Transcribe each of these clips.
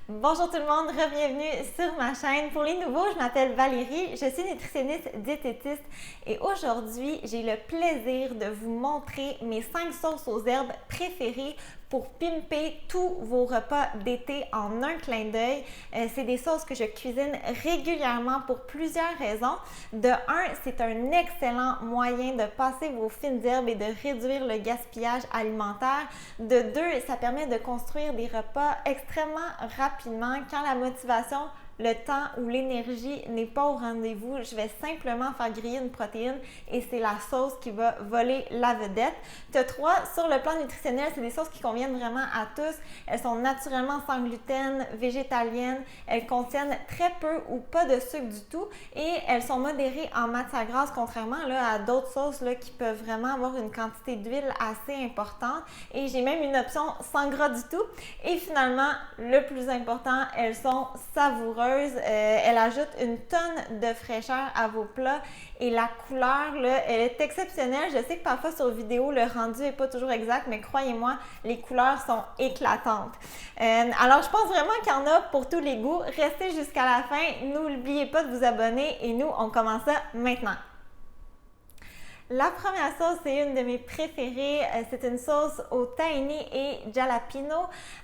Bonjour tout le monde, bienvenue sur ma chaîne. Pour les nouveaux, je m'appelle Valérie, je suis nutritionniste diététiste et aujourd'hui, j'ai le plaisir de vous montrer mes 5 sauces aux herbes préférées pour pimper tous vos repas d'été en un clin d'œil. C'est des sauces que je cuisine régulièrement pour plusieurs raisons. De un, c'est un excellent moyen de passer vos fines herbes et de réduire le gaspillage alimentaire. De deux, ça permet de construire des repas extrêmement rapidement quand la motivation, le temps ou l'énergie n'est pas au rendez-vous. Je vais simplement faire griller une protéine et c'est la sauce qui va voler la vedette. De trois, sur le plan nutritionnel, c'est des sauces qui conviennent vraiment à tous. Elles sont naturellement sans gluten, végétaliennes. Elles contiennent très peu ou pas de sucre du tout et elles sont modérées en matière grasse, contrairement à d'autres sauces qui peuvent vraiment avoir une quantité d'huile assez importante. Et j'ai même une option sans gras du tout. Et finalement, le plus important, elles sont savoureuses. Elle ajoute une tonne de fraîcheur à vos plats et la couleur, elle est exceptionnelle. Je sais que parfois sur vidéo, le rendu n'est pas toujours exact, mais croyez-moi, les couleurs sont éclatantes. Alors, je pense vraiment qu'il y en a pour tous les goûts. Restez jusqu'à la fin. N'oubliez pas de vous abonner et nous, on commence ça maintenant. La première sauce, c'est une de mes préférées. C'est une sauce au tahini et jalapeno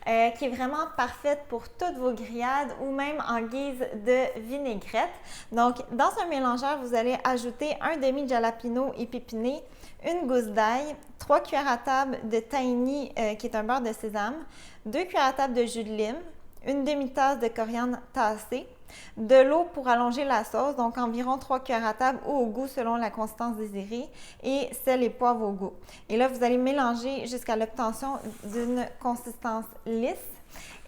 qui est vraiment parfaite pour toutes vos grillades ou même en guise de vinaigrette. Donc, dans un mélangeur, vous allez ajouter un demi jalapeno épipiné, une gousse d'ail, 3 cuillères à table de tahini qui est un beurre de sésame, 2 cuillères à table de jus de lime, une demi-tasse de coriandre tassée, de l'eau pour allonger la sauce, donc environ 3 cuillères à table ou au goût selon la consistance désirée, et sel et poivre au goût. Et là, vous allez mélanger jusqu'à l'obtention d'une consistance lisse.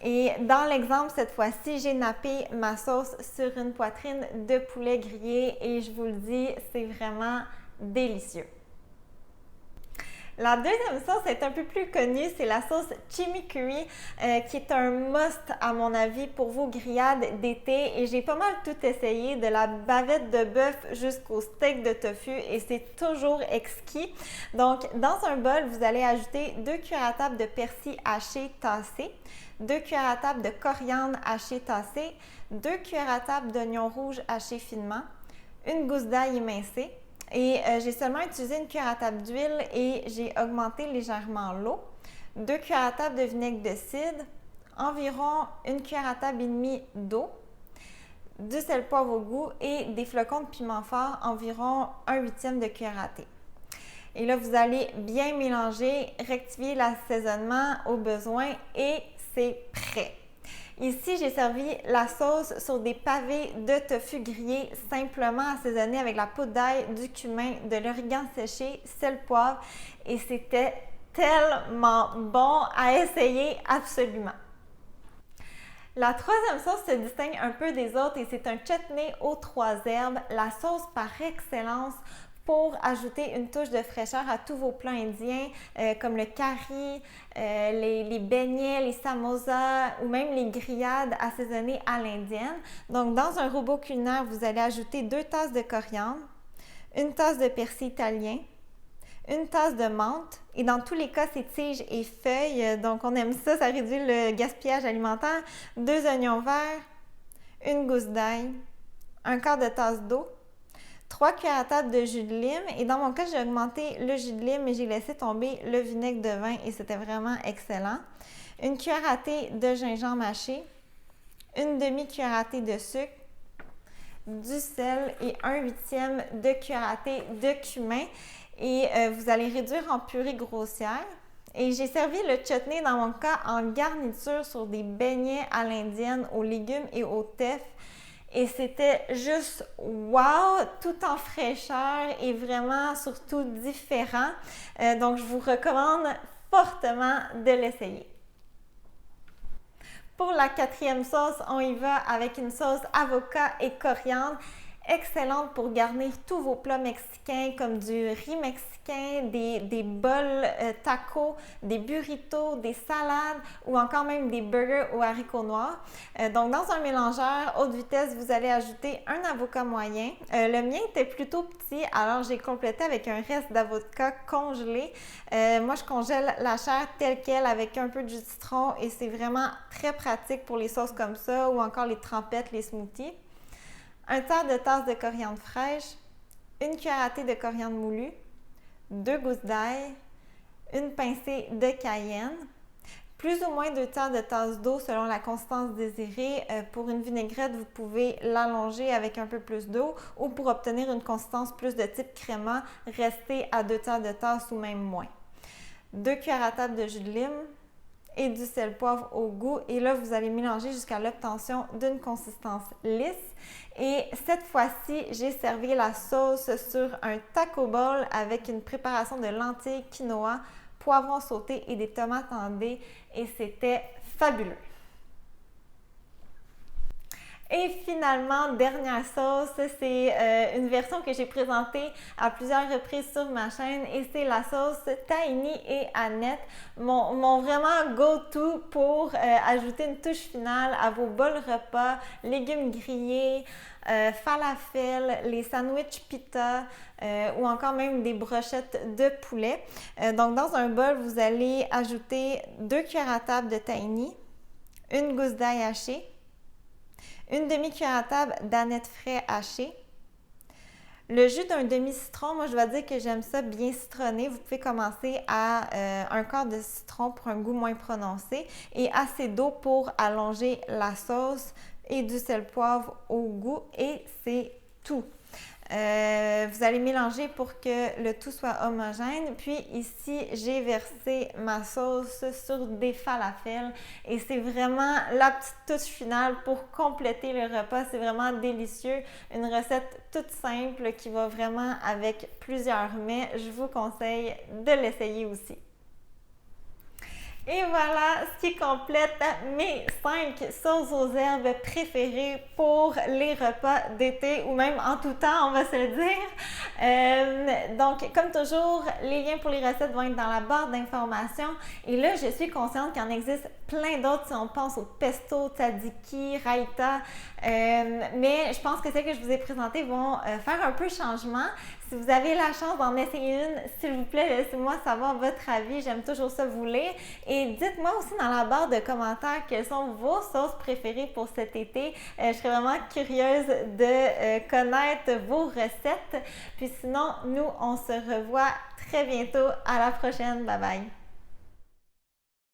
Et dans l'exemple, cette fois-ci, j'ai nappé ma sauce sur une poitrine de poulet grillé et je vous le dis, c'est vraiment délicieux. La deuxième sauce est un peu plus connue, c'est la sauce chimichurri qui est un must à mon avis pour vos grillades d'été et j'ai pas mal tout essayé, de la bavette de bœuf jusqu'au steak de tofu et c'est toujours exquis. Donc dans un bol, vous allez ajouter 2 cuillères à table de persil haché tassé, 2 cuillères à table de coriandre haché tassé, 2 cuillères à table d'oignon rouge haché finement, une gousse d'ail émincée. Et j'ai seulement utilisé une cuillère à table d'huile et j'ai augmenté légèrement l'eau. 2 cuillères à table de vinaigre de cidre, environ une cuillère à table et demie d'eau, du sel poivre au goût et des flocons de piment fort, environ 1/8 de cuillère à thé. Et là, vous allez bien mélanger, rectifier l'assaisonnement au besoin et c'est prêt. Ici, j'ai servi la sauce sur des pavés de tofu grillé, simplement assaisonnés avec la poudre d'ail, du cumin, de l'origan séché, sel, poivre et c'était tellement bon à essayer absolument. La troisième sauce se distingue un peu des autres et c'est un chutney aux 3 herbes, la sauce par excellence pour ajouter une touche de fraîcheur à tous vos plats indiens comme le curry, les beignets, les samosas ou même les grillades assaisonnées à l'indienne. Donc dans un robot culinaire, vous allez ajouter 2 tasses de coriandre, une tasse de persil italien, une tasse de menthe et dans tous les cas, c'est tiges et feuilles, donc on aime ça, ça réduit le gaspillage alimentaire, 2 oignons verts, une gousse d'ail, un quart de tasse d'eau, 3 cuillères à table de jus de lime et dans mon cas, j'ai augmenté le jus de lime et j'ai laissé tomber le vinaigre de vin et c'était vraiment excellent. Une cuillère à thé de gingembre haché, une demi-cuillère à thé de sucre, du sel et 1/8 de cuillère à thé de cumin et vous allez réduire en purée grossière. Et j'ai servi le chutney dans mon cas en garniture sur des beignets à l'indienne, aux légumes et au teff. Et c'était juste wow, tout en fraîcheur et vraiment surtout différent. Donc, je vous recommande fortement de l'essayer. Pour la quatrième sauce, on y va avec une sauce avocat et coriandre. excellentes pour garnir tous vos plats mexicains comme du riz mexicain, des bols tacos, des burritos, des salades ou encore même des burgers aux haricots noirs. Donc dans un mélangeur haute vitesse, vous allez ajouter un avocat moyen. Le mien était plutôt petit, alors j'ai complété avec un reste d'avocat congelé. Moi, je congèle la chair telle quelle avec un peu de jus de citron et c'est vraiment très pratique pour les sauces comme ça ou encore les trempettes, les smoothies. Un tiers de tasse de coriandre fraîche, une cuillère à thé de coriandre moulu, 2 gousses d'ail, une pincée de cayenne, plus ou moins 2 tiers de tasse d'eau selon la consistance désirée. Pour une vinaigrette, vous pouvez l'allonger avec un peu plus d'eau ou pour obtenir une consistance plus de type crémant, restez à 2 tiers de tasse ou même moins. 2 cuillères à table de jus de lime et du sel poivre au goût. Et là, vous allez mélanger jusqu'à l'obtention d'une consistance lisse. Et cette fois-ci, j'ai servi la sauce sur un taco bowl avec une préparation de lentilles, quinoa, poivrons sautés et des tomates en dés. Et c'était fabuleux! Et finalement, dernière sauce, c'est une version que j'ai présentée à plusieurs reprises sur ma chaîne et c'est la sauce tahini et Annette, mon vraiment go-to pour ajouter une touche finale à vos bols repas, légumes grillés, falafel, les sandwichs pita ou encore même des brochettes de poulet. Donc dans un bol, vous allez ajouter 2 cuillères à table de tahini, une gousse d'ail hachée, une demi-cuillère à table d'aneth frais haché, le jus d'un demi-citron. Moi je vais dire que j'aime ça bien citronné. Vous pouvez commencer à un quart de citron pour un goût moins prononcé et assez d'eau pour allonger la sauce et du sel poivre au goût et c'est tout. Vous allez mélanger pour que le tout soit homogène. Puis ici, j'ai versé ma sauce sur des falafels et c'est vraiment la petite touche finale pour compléter le repas. C'est vraiment délicieux. Une recette toute simple qui va vraiment avec plusieurs mets. Je vous conseille de l'essayer aussi. Et voilà ce qui complète mes 5 sauces aux herbes préférées pour les repas d'été ou même en tout temps, on va se le dire. Donc, comme toujours, les liens pour les recettes vont être dans la barre d'informations. Et là, je suis consciente qu'il en existe plein d'autres si on pense au pesto, tzatziki, raita. Mais je pense que celles que je vous ai présentées vont faire un peu changement. Si vous avez la chance d'en essayer une, s'il vous plaît, laissez-moi savoir votre avis. J'aime toujours ça vous lire. Et dites-moi aussi dans la barre de commentaires quelles sont vos sauces préférées pour cet été. Je serais vraiment curieuse de connaître vos recettes. Puis sinon, nous, on se revoit très bientôt. À la prochaine. Bye bye!